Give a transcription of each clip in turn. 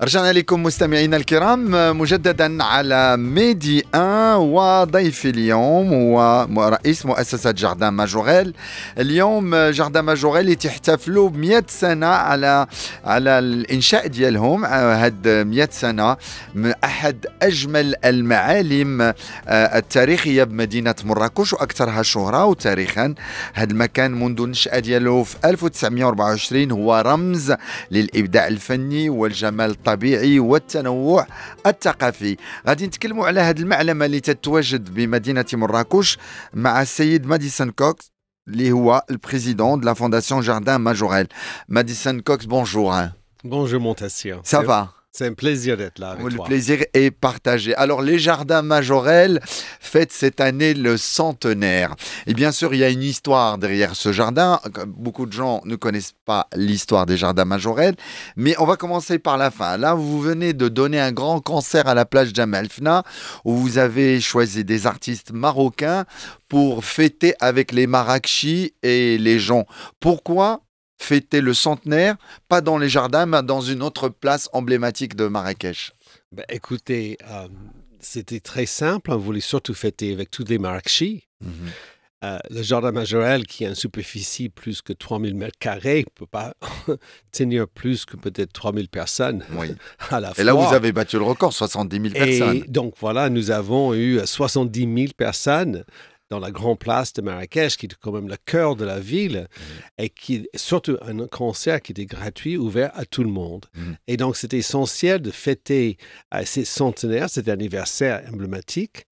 رجعنا لكم مستمعينا الكرام مجددا على ميدي 1 وضيفي اليوم هو رئيس مؤسسة جاردان ماجوريل. اليوم جاردان ماجوريل تحتفلوا ب 100 سنة على الإنشاء ديالهم. هاد 100 سنة أحد أجمل المعالم التاريخية بمدينة مراكش وأكثرها شهرة وتاريخا. هذا المكان منذ النشأة ديالو في 1924 هو رمز للإبداع الفني والجمال الطبيعي والتنوع الثقافي. غادي نتكلموا على هذه المعلمة اللي تتواجد بمدينة مراكش مع السيد ماديسون كوكس اللي هو البريزيدون de la Fondation Jardin Majorel. Madison Cox, bonjour. Bonjour Montassir. Ça va? C'est un plaisir d'être là avec toi. Le plaisir est partagé. Alors, les Jardins Majorel fêtent cette année le centenaire. Et bien sûr, il y a une histoire derrière ce jardin. Beaucoup de gens ne connaissent pas l'histoire des Jardins Majorel. Mais on va commencer par la fin. Là, vous venez de donner un grand concert à la plage Jemaa El Fna où vous avez choisi des artistes marocains pour fêter avec les Marrakchis et les gens. Pourquoi fêter le centenaire, pas dans les jardins, mais dans une autre place emblématique de Marrakech? Écoutez, c'était très simple. On voulait surtout fêter avec tous les Marrakchis. Le jardin Majorel, qui a une superficie plus que 3000 mètres carrés, ne peut pas tenir plus que peut-être 3000 personnes à la fois. Et là, vous avez battu le record, 70 000 personnes. Et donc voilà, nous avons eu 70 000 personnes dans la grande place de Marrakech, qui est quand même le cœur de la ville, et qui surtout un concert qui était gratuit, ouvert à tout le monde. Et donc, c'était essentiel de fêter ces centenaires, cet anniversaire emblématique,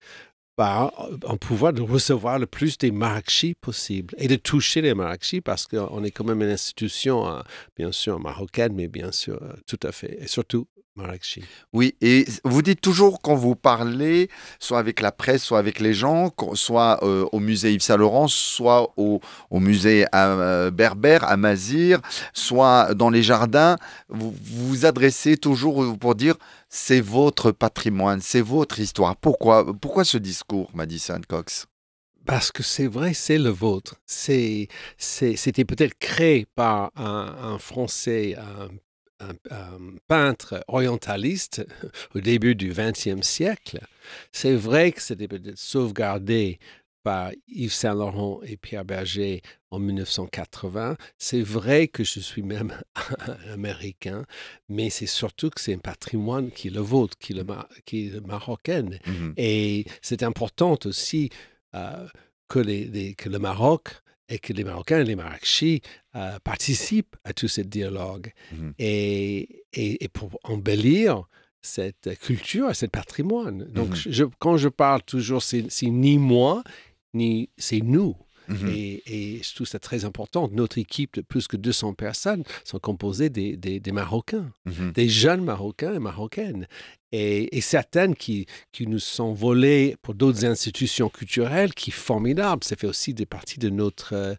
en pouvoir de recevoir le plus des Marrakchis possible et de toucher les Marrakchis parce qu'on est quand même une institution, bien sûr, marocaine, mais bien sûr, tout à fait, et surtout Marrakchi. Oui, et vous dites toujours quand vous parlez, soit avec la presse, soit avec les gens, soit au musée Yves Saint Laurent, soit au musée Berbère, à Mazir, soit dans les jardins, vous vous adressez toujours pour dire c'est votre patrimoine, c'est votre histoire. Pourquoi ce discours, Madison Cox? Parce que c'est vrai, c'est le vôtre. C'était peut-être créé par un Français, un peintre orientaliste au début du XXe siècle. C'est vrai que c'était peut-être sauvegardé par Yves Saint Laurent et Pierre Berger en 1980. C'est vrai que je suis même américain, mais c'est surtout que c'est un patrimoine qui est le vôtre, qui est marocain. Et c'est important aussi que le Maroc et que les Marocains et les Marrakchis participent à tout ce dialogue et pour embellir cette culture, ce patrimoine. Donc, quand je parle toujours, c'est ni moi, ni c'est nous. Et je trouve ça très important. Notre équipe de plus que 200 personnes sont composées des Marocains, des jeunes Marocains et Marocaines. Et certaines qui nous sont volées pour d'autres institutions culturelles qui sont formidables. Ça fait aussi partie de notre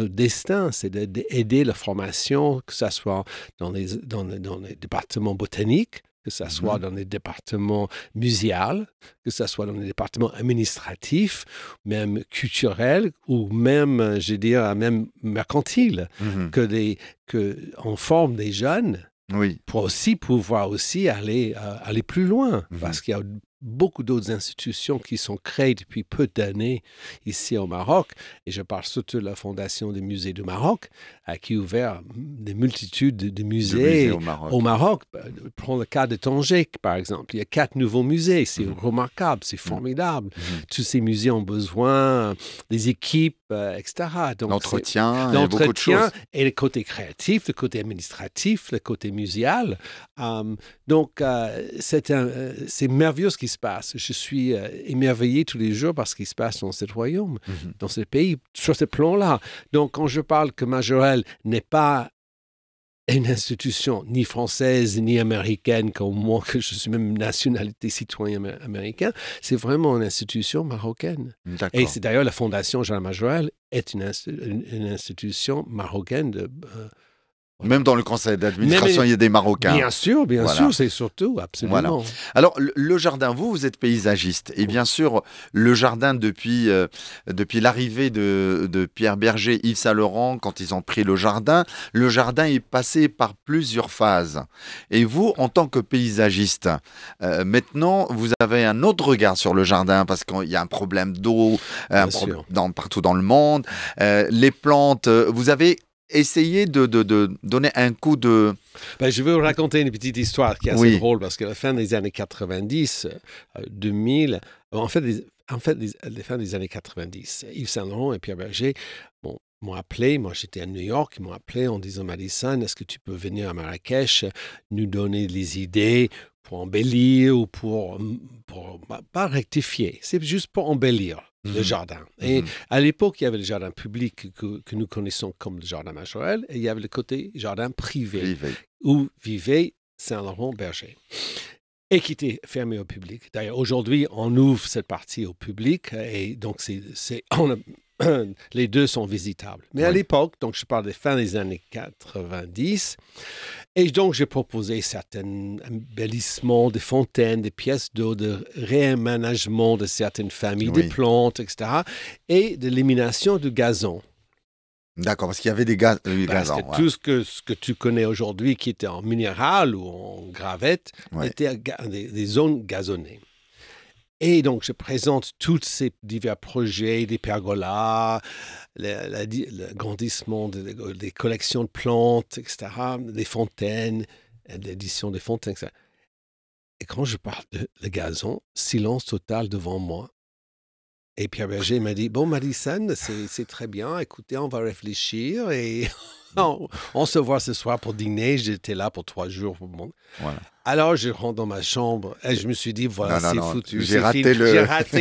destin, c'est d'aider la formation, que ce soit dans les départements botaniques, que ce soit dans les départements muséals, que ce soit dans les départements administratifs, même culturels, ou même, je dirais, même mercantiles, qu'on forme des jeunes pour aussi pouvoir aussi aller plus loin, parce qu'il y a beaucoup d'autres institutions qui sont créées depuis peu d'années ici au Maroc, et je parle surtout de la Fondation des musées du Maroc, qui a ouvert des multitudes de musées au Maroc. Prends le cas de Tanger, par exemple. Il y a 4 nouveaux musées. C'est remarquable, c'est formidable. Tous ces musées ont besoin des équipes, etc. Donc, l'entretien, il y a beaucoup de choses. Et le côté créatif, le côté administratif, le côté muséal. Donc, c'est merveilleux ce qui se passe. Je suis émerveillé tous les jours par ce qui se passe dans ce royaume, dans ce pays, sur ce plan-là. Donc, quand je parle que Majorel n'est pas une institution ni française ni américaine, comme moi, que je suis même nationalité citoyen américain, c'est vraiment une institution marocaine. Et c'est d'ailleurs la Fondation Jardin Majorel est une institution marocaine Même dans le conseil d'administration, il y a des Marocains. Bien sûr, c'est surtout, absolument. Voilà. Alors, le jardin, vous êtes paysagiste. Et bien sûr, le jardin, depuis l'arrivée de Pierre Berger, Yves Saint-Laurent, quand ils ont pris le jardin est passé par plusieurs phases. Et vous, en tant que paysagiste, maintenant, vous avez un autre regard sur le jardin parce qu'il y a un problème d'eau partout dans le monde. Les plantes, vous avez essayez de donner un coup de... je vais vous raconter une petite histoire qui est assez drôle parce qu'à la fin des années 90, 2000, en fait, les fins des années 90, Yves Saint-Laurent et Pierre Berger m'ont appelé, moi j'étais à New York, ils m'ont appelé en disant Madison, est-ce que tu peux venir à Marrakech nous donner les idées pour embellir ou pour pas rectifier, c'est juste pour embellir le jardin. Et à l'époque, il y avait le jardin public que nous connaissons comme le jardin Majorelle et il y avait le côté jardin privé. Où vivait Saint-Laurent Berger et qui était fermé au public. D'ailleurs, aujourd'hui, on ouvre cette partie au public et donc les deux sont visitables. Mais à l'époque, donc je parle des fins des années 90, et donc j'ai proposé certains embellissements, des fontaines, des pièces d'eau, de réaménagement de certaines familles, des plantes, etc. et de l'élimination du gazon. D'accord, parce qu'il y avait des gazons. Tout ce que tu connais aujourd'hui qui était en minéral ou en gravette était des zones gazonnées. Et donc, je présente tous ces divers projets, des pergolas, l'agrandissement des collections de plantes, etc., des fontaines, l'édition des fontaines, etc. Et quand je parle de gazon, silence total devant moi. Et Pierre Berger m'a dit, bon, Madison, c'est très bien, écoutez, on va réfléchir et on se voit ce soir pour dîner. J'étais là pour 3 jours. Voilà. Alors, je rentre dans ma chambre et je me suis dit, voilà, c'est foutu. J'ai raté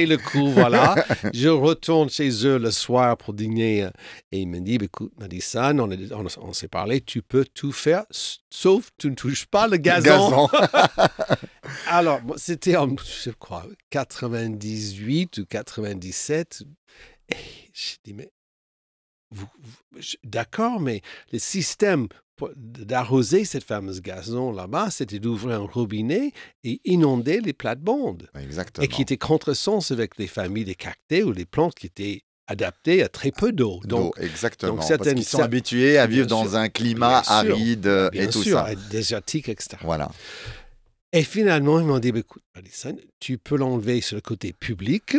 le coup, voilà. Je retourne chez eux le soir pour dîner et il me dit, écoute, Madison, on s'est parlé, tu peux tout faire, sauf tu ne touches pas le gazon. Alors, c'était en, je crois, 98 ou 97. Et je dis, mais d'accord, mais le système d'arroser cette fameuse gazon là-bas, c'était d'ouvrir un robinet et inonder les plates-bandes. Exactement. Et qui était contresens avec les familles des cactés ou les plantes qui étaient adaptées à très peu d'eau. Exactement, parce qu'ils sont habitués à vivre dans un climat aride et tout ça. Désertique, etc. Voilà. Et finalement, ils m'ont dit, écoute, Madison, tu peux l'enlever sur le côté public,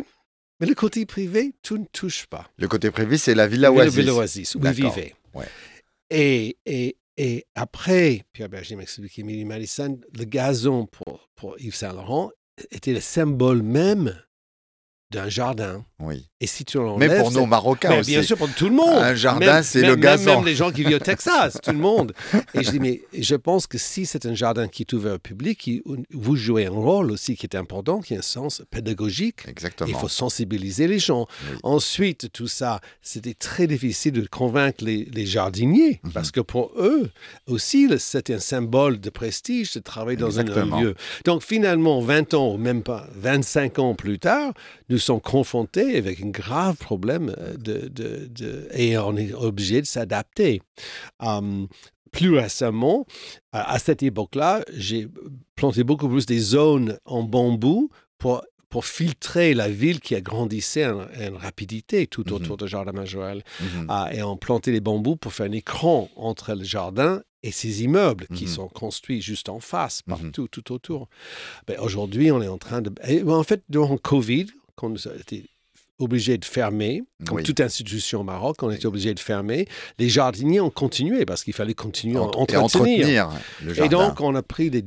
mais le côté privé, tu ne touches pas. Le côté privé, c'est la Villa Oasis. La Villa Oasis, où ils vivaient. Ouais. Et après, Pierre Berger m'a expliqué, Madison, le gazon pour Yves Saint-Laurent était le symbole même d'un jardin. Oui. Et si tu l'enlèves... Mais pour nos Marocains aussi. Bien sûr, pour tout le monde. Un jardin, c'est le gazon. Même les gens qui vivent au Texas, tout le monde. Et je dis, mais je pense que si c'est un jardin qui est ouvert au public, vous jouez un rôle aussi qui est important, qui a un sens pédagogique. Exactement. Il faut sensibiliser les gens. Oui. Ensuite, tout ça, c'était très difficile de convaincre les jardiniers, parce que pour eux aussi, c'était un symbole de prestige de travailler dans un lieu. Donc finalement, 20 ans, ou même pas 25 ans plus tard, nous sommes confrontés avec un grave problème et on est obligé de s'adapter. Plus récemment, à cette époque-là, j'ai planté beaucoup plus des zones en bambou pour filtrer la ville qui agrandissait à une rapidité tout autour du jardin Majorelle. Et on plantait les bambous pour faire un écran entre le jardin et ces immeubles qui sont construits juste en face, partout, tout autour. Aujourd'hui, on est en train de... En fait, durant Covid, quand nous avons été obligés de fermer, comme toute institution au Maroc, on était obligés de fermer. Les jardiniers ont continué parce qu'il fallait continuer à entretenir le jardin. Et donc, on a pris des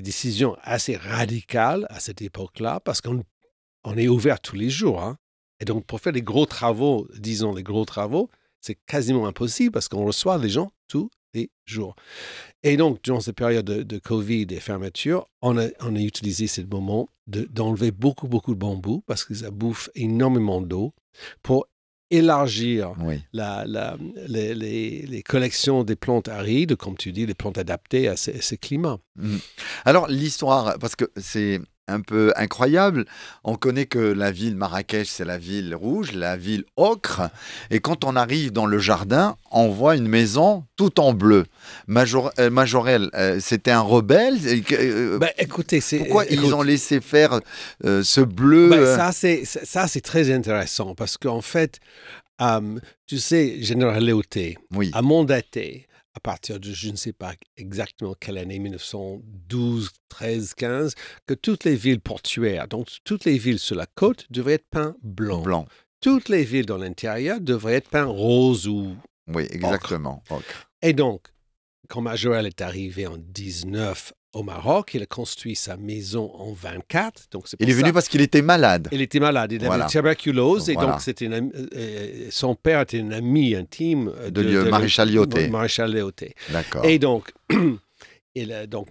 décisions assez radicales à cette époque-là parce qu'on est ouvert tous les jours. Hein. Et donc, pour faire les gros travaux, c'est quasiment impossible parce qu'on reçoit les gens tous les jours. Et donc, durant cette période de Covid et fermeture, on a utilisé ce moment d'enlever beaucoup de bambou parce que ça bouffe énormément d'eau pour élargir les collections des plantes arides, comme tu dis, les plantes adaptées à ces climats. Alors, l'histoire, parce que c'est un peu incroyable. On connaît que la ville Marrakech, c'est la ville rouge, la ville ocre. Et quand on arrive dans le jardin, on voit une maison tout en bleu. Majorel, c'était un rebelle. Écoutez, Pourquoi ils ont laissé faire ce bleu ça, c'est très intéressant parce qu'en fait, tu sais, Général Léoté Oui. a mandaté à partir de, je ne sais pas exactement quelle année, 1912, 13, 15, que toutes les villes portuaires, donc toutes les villes sur la côte, devraient être peintes blanc. Toutes les villes dans l'intérieur devraient être peintes rose ou Oui, exactement. ocre. Et donc, quand Majorel est arrivé en 19 au Maroc, il a construit sa maison en 24. Donc il est venu parce qu'il était malade. Il était malade, il avait tuberculose et donc son père était un ami intime de Maréchal Léoté. Maréchal Léoté. D'accord. Et donc,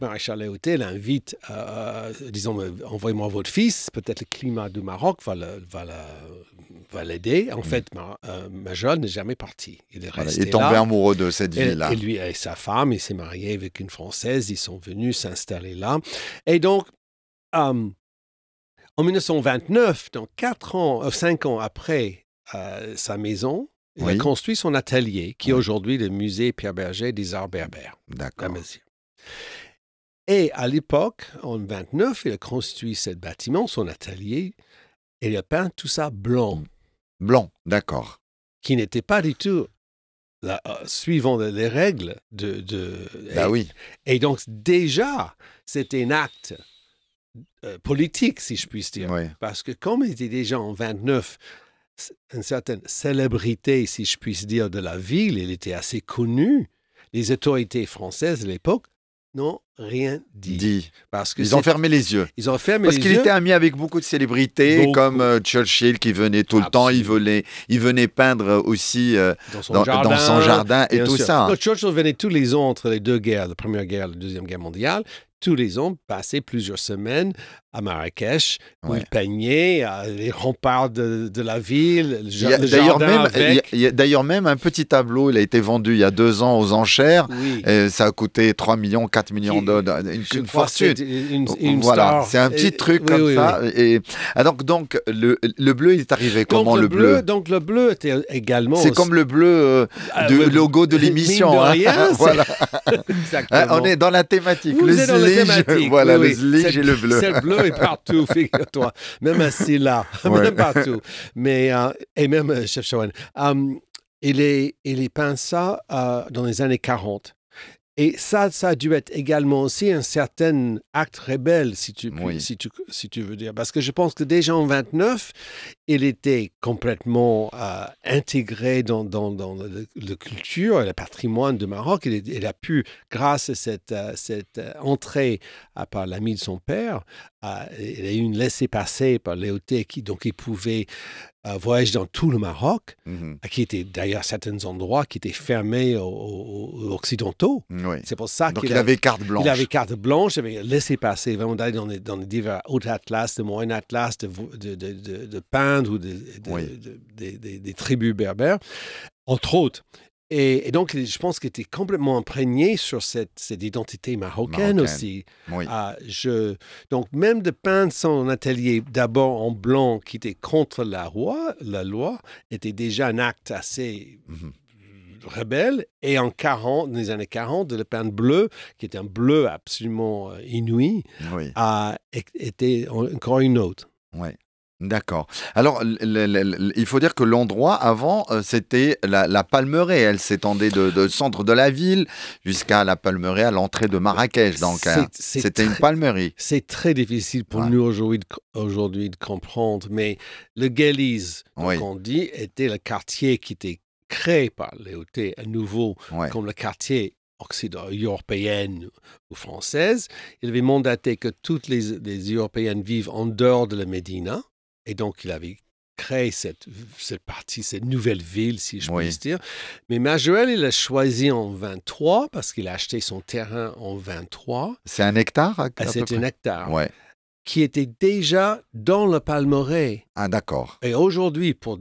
Maréchal Léoté l'invite, disons, envoyez-moi votre fils, peut-être le climat du Maroc va l'aider. En fait, Majorel n'est jamais parti. Il est resté il est tombé amoureux de cette ville-là. Et lui et sa femme, il s'est marié avec une Française, ils sont venus s'installer là. Et donc, en 1929, donc 5 ans après sa maison, il a construit son atelier, qui est aujourd'hui le musée Pierre Berger des Arts Berbères. D'accord. Et à l'époque, en 29, il a construit ce bâtiment, son atelier, et il a peint tout ça blanc. Blanc, d'accord. Qui n'était pas du tout suivant les règles oui. Et donc, déjà, c'était un acte politique, si je puis dire. Oui. Parce que comme il était déjà en 29, une certaine célébrité, si je puis dire, de la ville, il était assez connu. Les autorités françaises de l'époque n'ont rien dit. Parce que ils ont fermé les yeux. Ils ont fermé Parce les qu'il yeux. était ami avec beaucoup de célébrités, comme Churchill qui venait tout le temps. Il venait peindre aussi dans son jardin et tout ça. Donc, Churchill venait tous les ans entre les deux guerres, la Première Guerre et la Deuxième Guerre mondiale. Tous les ans, passer plusieurs semaines à Marrakech, où il peignait les remparts de la ville, le jardin il y a d'ailleurs même un petit tableau, il a été vendu il y a 2 ans aux enchères. Oui. Et ça a coûté 3 millions, 4 millions $, une fortune. Voilà, c'est un petit truc comme ça. Et, donc le bleu, il est arrivé comment le bleu? Donc le bleu était également... C'est comme le bleu du logo de l'émission. Mine de rien, voilà. Exactement. On est dans la thématique. Vous êtes dans la thématique. Voilà, le zlige et le bleu. C'est le bleu est partout, figure-toi. Même assis là, même partout. Mais, et même Chef Shawan. Il est peint ça dans les années 40. Et ça a dû être également aussi un certain acte rebelle, si tu veux dire. Parce que je pense que déjà en 29, il était complètement intégré dans la culture et le patrimoine du Maroc. Il a pu, grâce à cette entrée par l'ami de son père, il a eu une laissez-passer par Léoté qui pouvait voyager dans tout le Maroc, qui était d'ailleurs certains endroits qui étaient fermés aux Occidentaux. Oui. C'est pour ça qu'il avait carte blanche. Il avait carte blanche, il avait laissé passer vraiment d'aller dans les divers hauts atlas, de moyen atlas, de peindre ou des tribus berbères, entre autres. Et donc, je pense qu'il était complètement imprégné sur cette identité marocaine aussi. Oui. Donc, même de peindre son atelier d'abord en blanc, qui était contre la loi, était déjà un acte assez rebelle. Et dans les années 40, de le peindre bleu, qui était un bleu absolument inouï, était encore une autre. Oui. D'accord. Alors, il faut dire que l'endroit avant, c'était la Palmeraie. Elle s'étendait de centre de la ville jusqu'à la Palmeraie à l'entrée de Marrakech. Donc, c'était une palmerie. C'est très difficile pour nous aujourd'hui de comprendre. Mais le Guéliz, on dit, était le quartier qui était créé par Léoté à nouveau comme le quartier européenne ou française. Il avait mandaté que toutes les Européennes vivent en dehors de la Médina. Et donc, il avait créé cette partie, cette nouvelle ville, si je puis dire. Mais Majorel, il a choisi en 23, parce qu'il a acheté son terrain en 23. C'est un hectare? C'est un hectare. Qui était déjà dans le Palmeraie. Ah, d'accord. Et aujourd'hui, pour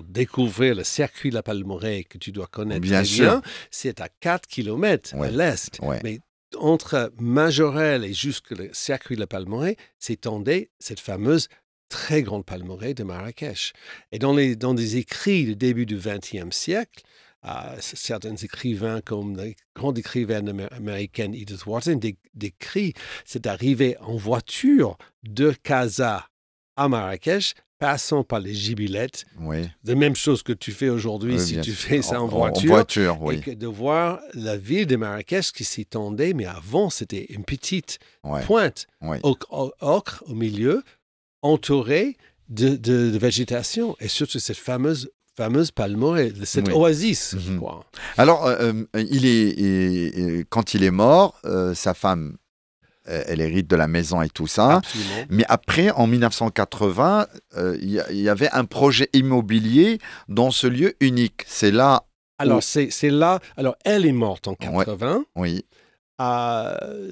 découvrir le circuit de la Palmeraie que tu dois connaître bien, c'est à 4 km à l'est. Ouais. Mais entre Majorelle et jusque le circuit de la Palmeraie s'étendait cette fameuse très grande palmeraie de Marrakech. Et dans des écrits du début du XXe siècle, certains écrivains comme la grande écrivaine américaine Edith Wharton décrit cette arrivée en voiture de Casa à Marrakech, passant par les gibilettes. Oui. La même chose que tu fais aujourd'hui Oui, si bien tu sûr. fais ça en voiture. En voiture, oui. Et de voir la ville de Marrakech qui s'étendait, mais avant, c'était une petite Ouais. pointe, Oui. ocre au milieu, entourée de végétation. Et surtout cette fameuse palmeraie, cette Oui. oasis. Mhm. Quoi. Alors, quand il est mort, sa femme, elle hérite de la maison et tout ça. Absolument. Mais après, en 1980, il y avait un projet immobilier dans ce lieu unique. C'est là. Alors, c'est là. Alors, elle est morte en 80. Oui.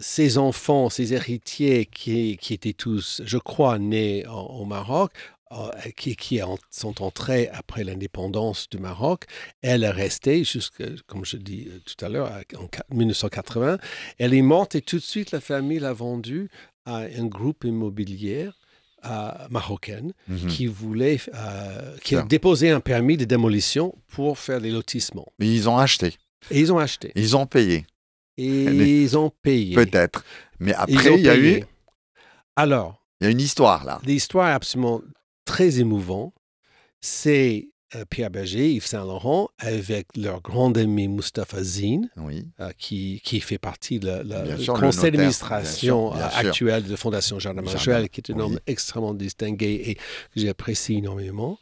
Ses enfants, ses héritiers qui étaient tous, je crois, nés au Maroc, qui sont entrés après l'indépendance du Maroc, elle est restée jusqu'à, comme je dis tout à l'heure, en 1980. Elle est morte et tout de suite, la famille l'a vendue à un groupe immobilier marocain qui voulait, qui a déposé un permis de démolition pour faire des lotissements. Mais ils ont acheté. Et ils ont acheté. Ils ont payé. Et ils ont payé. Peut-être. Mais après, il y a eu. Alors, il y a une histoire là. L'histoire est absolument très émouvante. C'est Pierre Berger, Yves Saint-Laurent, avec leur grand ami Mustapha Zine, Oui. qui fait partie de sûr, le conseil notaire, d'administration bien sûr. actuel de Fondation Jardin Majorelle, qui est un homme extrêmement distingué et que j'apprécie énormément.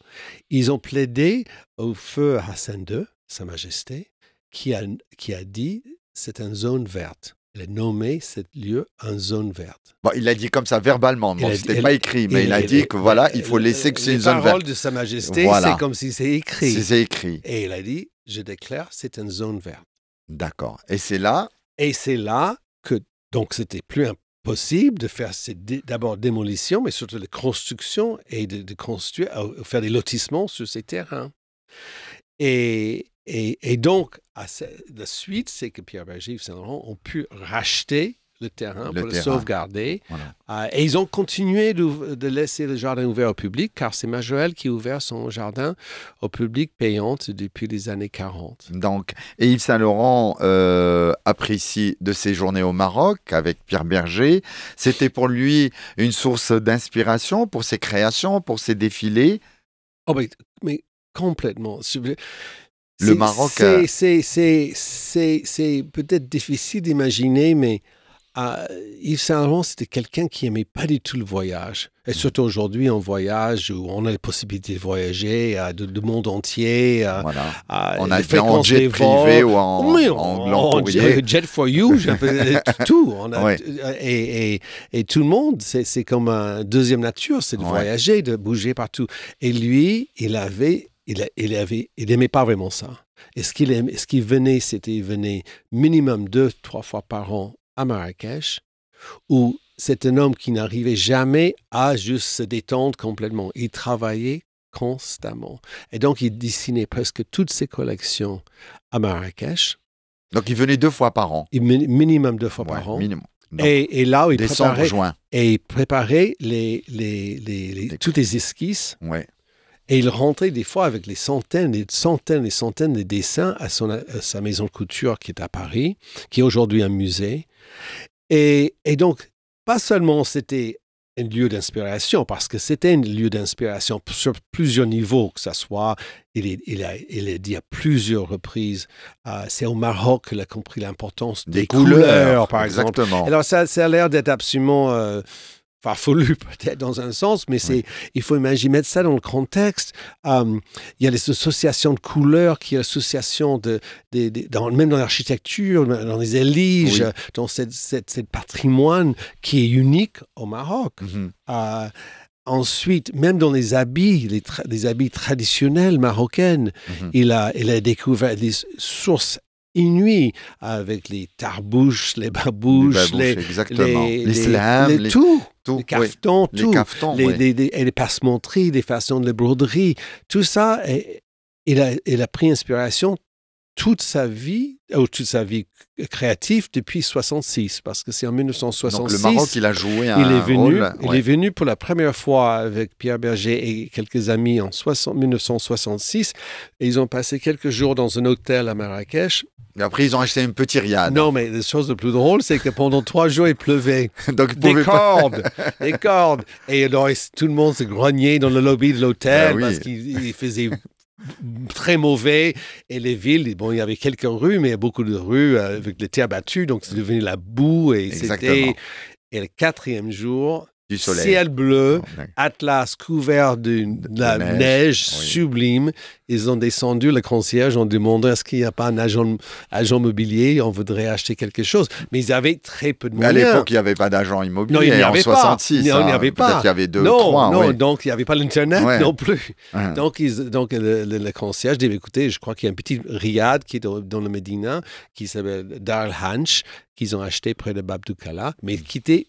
Ils ont plaidé au feu Hassan II, Sa Majesté, qui a dit c'est une zone verte. Il a nommé ce lieu en zone verte. Bon, il l'a dit comme ça verbalement, donc c'était pas écrit, mais il a dit que voilà, il faut laisser que c'est une zone verte. Les paroles de Sa Majesté, voilà. c'est comme si c'est écrit. Si c'est écrit. Et il a dit, je déclare, c'est une zone verte. D'accord. Et c'est là. Et c'est là que, donc c'était plus impossible de faire d'abord démolition, mais surtout de construction et de construire, faire des lotissements sur ces terrains. Et donc, la suite, c'est que Pierre Berger et Yves Saint-Laurent ont pu racheter le terrain pour le sauvegarder. Voilà. Et ils ont continué de laisser le jardin ouvert au public, car c'est Majorelle qui a ouvert son jardin au public payant depuis les années 40. Donc, et Yves Saint-Laurent apprécie de séjourner au Maroc avec Pierre Berger. C'était pour lui une source d'inspiration pour ses créations, pour ses défilés. Oh, mais complètement. Le Maroc. C'est peut-être difficile d'imaginer, mais Yves Saint-Laurent, c'était quelqu'un qui n'aimait pas du tout le voyage. Et surtout aujourd'hui, on voyage, où on a la possibilité de voyager du monde entier. Voilà. On a été en jet privé ou en courrier. Jet for you, tout. Et tout le monde, c'est comme une deuxième nature, c'est de voyager, de bouger partout. Et lui, il n'aimait pas vraiment ça. Et ce qu'il venait, il venait minimum 2-3 fois par an à Marrakech, où c'est un homme qui n'arrivait jamais à juste se détendre complètement. Il travaillait constamment. Et donc, il dessinait presque toutes ses collections à Marrakech. Donc, il venait 2 fois par an. Minimum 2 fois par an. Minimum. Et là où il préparait toutes les esquisses. Ouais. Et il rentrait des fois avec les centaines et centaines de dessins à sa maison de couture qui est à Paris, qui est aujourd'hui un musée. Et donc, pas seulement c'était un lieu d'inspiration, parce que c'était un lieu d'inspiration sur plusieurs niveaux, que ce soit, il a dit à plusieurs reprises, c'est au Maroc qu'il a compris l'importance des couleurs, par exemple. Alors, ça a l'air d'être absolument... farfelu peut-être dans un sens, mais il faut imaginer, mettre ça dans le contexte. Il y a les associations de couleurs, qui est l'association même dans l'architecture, dans les éliges, dans cette patrimoine qui est unique au Maroc. Mm-hmm. Ensuite, même dans les habits, les habits traditionnels marocains, mm-hmm. il a découvert des sources inouïes avec les tarbouches, les babouches, les slams, tout. Les caftons, et les passementeries, les façons de broderie, tout ça, il a pris inspiration toute sa vie créative depuis 66, parce que c'est en 1966. Donc le Maroc, il a joué un rôle. Ouais. Il est venu pour la première fois avec Pierre Berger et quelques amis en 1966. Et ils ont passé quelques jours dans un hôtel à Marrakech. Et après, ils ont acheté une petite riade. Non, mais la chose la plus drôle, c'est que pendant 3 jours, il pleuvait. Donc, des cordes. Et alors, tout le monde se grognait dans le lobby de l'hôtel parce qu'il faisait très mauvais. Et les villes, bon, il y avait quelques rues, mais il y a beaucoup de rues avec les terres battues. Donc, c'est devenu la boue. Et le 4e jour, du soleil. Ciel bleu, Atlas couvert de la neige sublime. Ils ont descendu, le concierge ont demandé est-ce qu'il n'y a pas un agent immobilier, on voudrait acheter quelque chose. Mais ils avaient très peu de moyens. Mais à l'époque, il n'y avait pas d'agent immobilier. Non, il n'y avait pas. 66, non, il n'y avait pas. Peut-être qu'il y avait 2 ou 3. Non, donc il n'y avait pas l'Internet non plus. Donc le concierge dit, écoutez, je crois qu'il y a une petite riad qui est dans le Médina, qui s'appelle Dar el-Hanch, qu'ils ont acheté près de Bab Doukala, mais qui était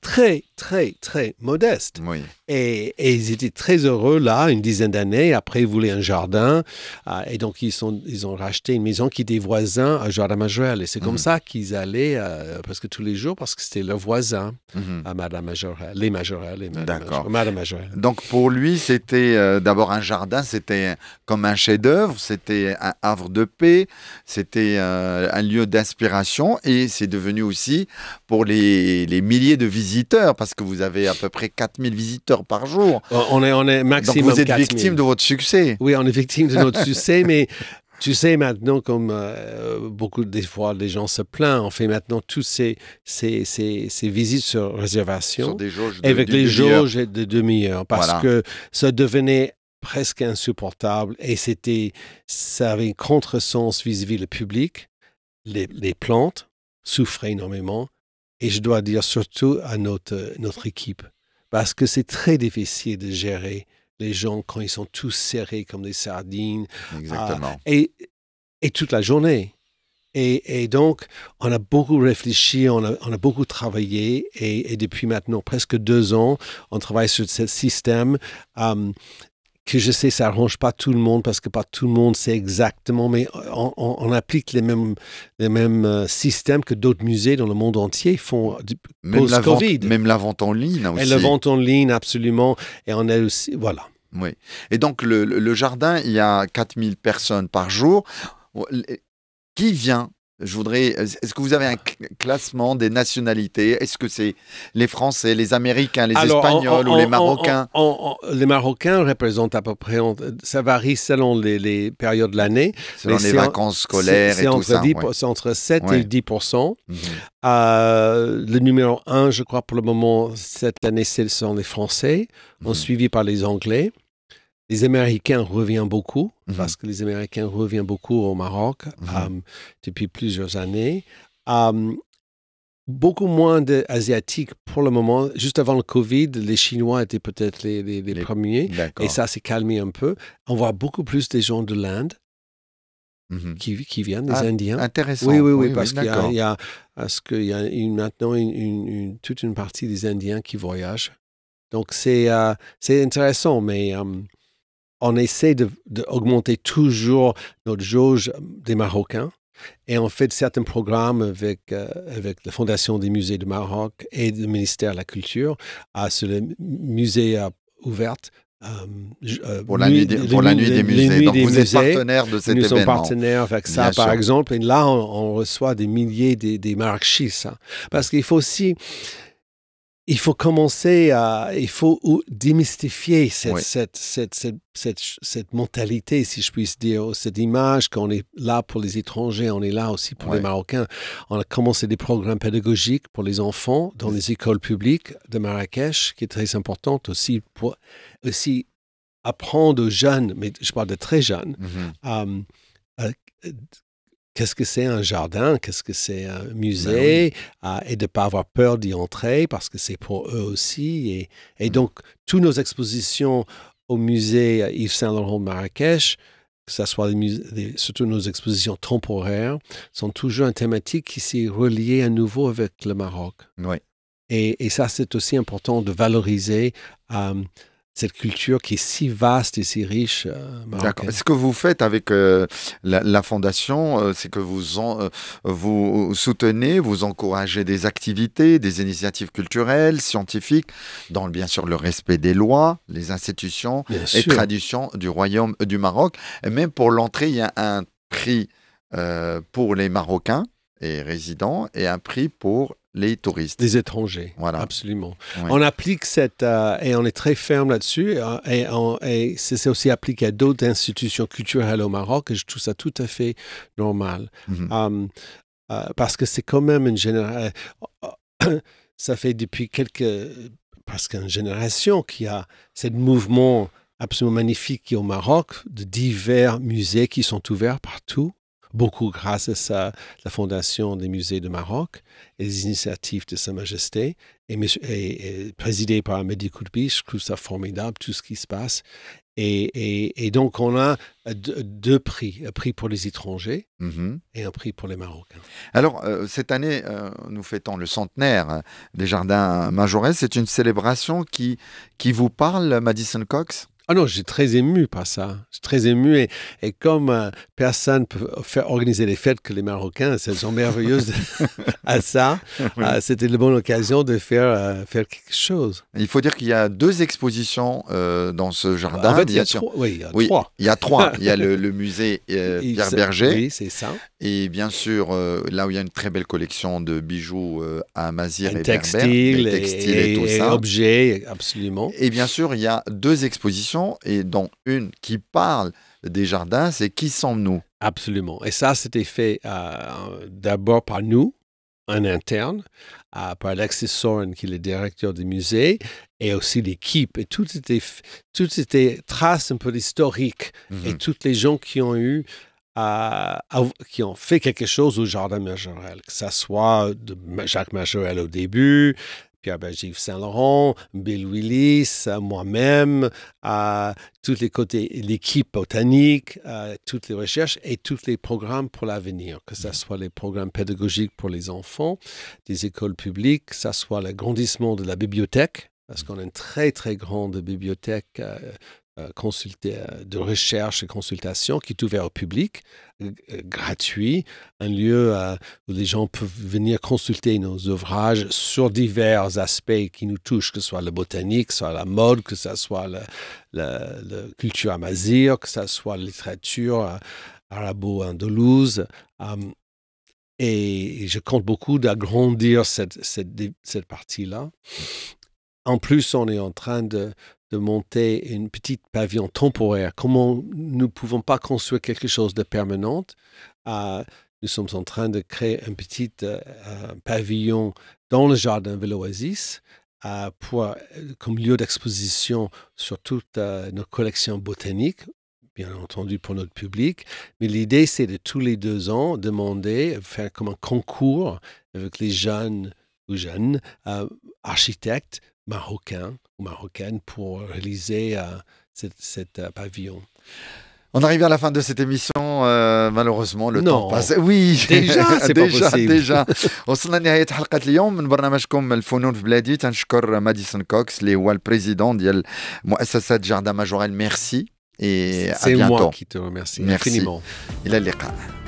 très, très, très modeste. Oui. Et ils étaient très heureux là, une dizaine d'années. Après, ils voulaient un jardin. Et donc, ils ont racheté une maison qui était voisin à Jardin Majorelle. Et c'est comme ça qu'ils allaient presque tous les jours parce que c'était leur voisin à Madame Majorelle, les Majorelle. D'accord. Madame Majorelle. Donc, pour lui, c'était d'abord un jardin, c'était comme un chef-d'œuvre, c'était un havre de paix, c'était un lieu d'inspiration. Et c'est devenu aussi pour les milliers de visiteurs, parce que vous avez à peu près 4000 visiteurs par jour. On est maximum. Donc vous êtes 4000. Victime de votre succès. Oui, on est victime de notre succès, mais tu sais maintenant, comme beaucoup des fois les gens se plaignent, on fait maintenant tous ces visites sur réservation sur des jauges avec les jauges de demi-heure, parce que ça devenait presque insupportable et ça avait un contresens vis-à-vis le public. Les plantes souffraient énormément. Et je dois dire surtout à notre équipe, parce que c'est très difficile de gérer les gens quand ils sont tous serrés comme des sardines. Exactement. Et toute la journée. Et donc, on a beaucoup réfléchi, on a beaucoup travaillé. Et depuis maintenant presque 2 ans, on travaille sur ce système que je sais, ça n'arrange pas tout le monde parce que pas tout le monde sait exactement, mais on applique les mêmes systèmes que d'autres musées dans le monde entier font post-Covid. Même la vente en ligne aussi. Et la vente en ligne, absolument. Et on a aussi, voilà. Oui. Et donc, le jardin, il y a 4000 personnes par jour. Qui vient ? Est-ce que vous avez un classement des nationalités ? Est-ce que c'est les Français, les Américains, les Espagnols ou les Marocains ? Les Marocains représentent à peu près, ça varie selon les périodes de l'année. Selon les vacances scolaires et tout ça. C'est entre 7 et 10%. Le numéro 1, je crois, pour le moment, cette année, ce sont les Français, suivis par les Anglais. Les Américains reviennent beaucoup, parce que les Américains reviennent beaucoup au Maroc depuis plusieurs années. Beaucoup moins d'Asiatiques pour le moment. Juste avant le Covid, les Chinois étaient peut-être les premiers. Et ça s'est calmé un peu. On voit beaucoup plus des gens de l'Inde qui viennent, des Indiens. Intéressant. Oui, parce qu'il y a maintenant toute une partie des Indiens qui voyagent. Donc, c'est intéressant, mais... on essaie d'augmenter toujours notre jauge des Marocains et on fait certains programmes avec la Fondation des musées du Maroc et le ministère de la Culture sur les musées ouverts. Pour la nuit des musées. Donc vous êtes partenaire de cet événement. Nous sommes partenaires avec ça, par exemple. Et là, on reçoit des milliers des Marrakechis. Parce qu'il faut aussi... Il faut commencer il faut démystifier cette mentalité, si je puisse dire, cette image qu'on est là pour les étrangers, on est là aussi pour les Marocains. On a commencé des programmes pédagogiques pour les enfants dans les écoles publiques de Marrakech, qui est très importante aussi pour apprendre aux jeunes, mais je parle de très jeunes, qu'est-ce que c'est un jardin, qu'est-ce que c'est un musée, et de ne pas avoir peur d'y entrer parce que c'est pour eux aussi. Et donc, toutes nos expositions au musée Yves Saint-Laurent de Marrakech, que ce soit surtout nos expositions temporaires, sont toujours une thématique qui s'est reliée à nouveau avec le Maroc. Oui. Et ça, c'est aussi important de valoriser cette culture qui est si vaste et si riche D'accord. marocaine. Ce que vous faites avec la fondation, c'est que vous soutenez, vous encouragez des activités, des initiatives culturelles, scientifiques, dans bien sûr le respect des lois, les institutions Bien et sûr. traditions du Royaume du Maroc. Et même pour l'entrée, il y a un prix pour les Marocains et résidents et un prix pour les touristes. Des étrangers, Voilà. absolument. Oui. On applique et on est très ferme là-dessus, et c'est aussi appliqué à d'autres institutions culturelles au Maroc, et je trouve ça tout à fait normal. Mhm. Parce que c'est quand même une génération, ça fait depuis presque une génération qu'il y a ce mouvement absolument magnifique qui est au Maroc, de divers musées qui sont ouverts partout. Beaucoup grâce à la Fondation des musées de Maroc et les initiatives de Sa Majesté, et présidé par Mehdi Kourbi. Je trouve ça formidable, tout ce qui se passe. Et donc, on a deux prix, un prix pour les étrangers Mhm. et un prix pour les Marocains. Alors, cette année, nous fêtons le centenaire des Jardins Majorelle. C'est une célébration qui vous parle, Madison Cox? Ah non, je suis très ému par ça. Je suis très ému et comme personne peut organiser les fêtes que les Marocains, elles sont merveilleuses à ça. Oui. C'était la bonne occasion de faire quelque chose. Il faut dire qu'il y a 2 expositions dans ce jardin. En fait, il y bien a sûr. trois. Oui, il y a Oui, trois. il y a 3. Il y a le musée Pierre Berger. Oui, c'est ça. Et bien sûr, là où il y a une très belle collection de bijoux à Mazir et Berbère, Textile les textiles et tout et ça. objets, absolument. Et bien sûr, il y a 2 expositions, et dont une qui parle des jardins, c'est Qui sommes-nous? Absolument. Et ça, c'était fait d'abord par nous, en interne, par Alexis Soren, qui est le directeur du musée, et aussi l'équipe. Et tout était trace un peu historique. Et Mhm. toutes les gens qui ont fait quelque chose au Jardin Majorelle, que ce soit de Jacques Majorelle au début, Pierre-Bergère Saint-Laurent, Bill Willis, moi-même, tous les côtés, l'équipe botanique, toutes les recherches et tous les programmes pour l'avenir, que ce soit les programmes pédagogiques pour les enfants, des écoles publiques, que ce soit l'agrandissement de la bibliothèque, parce qu'on a une très, très grande bibliothèque de recherche et consultation qui est ouvert au public, gratuit, un lieu où les gens peuvent venir consulter nos ouvrages sur divers aspects qui nous touchent, que ce soit la botanique, que ce soit la mode, que ce soit la culture amazigh, que ce soit la littérature arabo-andalouse. Et je compte beaucoup d'agrandir cette partie-là. En plus, on est en train de monter une petite pavillon temporaire. Comment nous ne pouvons pas construire quelque chose de permanent, nous sommes en train de créer un petit pavillon dans le jardin Villa Oasis comme lieu d'exposition sur toute nos collections botaniques, bien entendu pour notre public. Mais l'idée, c'est de tous les 2 ans faire comme un concours avec les jeunes architectes marocains ou marocaines pour réaliser cet pavillon. On arrive à la fin de cette émission, malheureusement le temps Non. passe. Oui, Déjà, c'est pas possible. ديجا وصلنا لنهاية حلقة اليوم من برنامجكم الفنون في بلادي. تنشكر ماديسون كوكس اللي هو البريزيدون ديال مؤسسة جاردان ماجوريل. ميرسي et à C'est moi bientôt. qui te remercie Merci. infiniment. إلى اللقاء.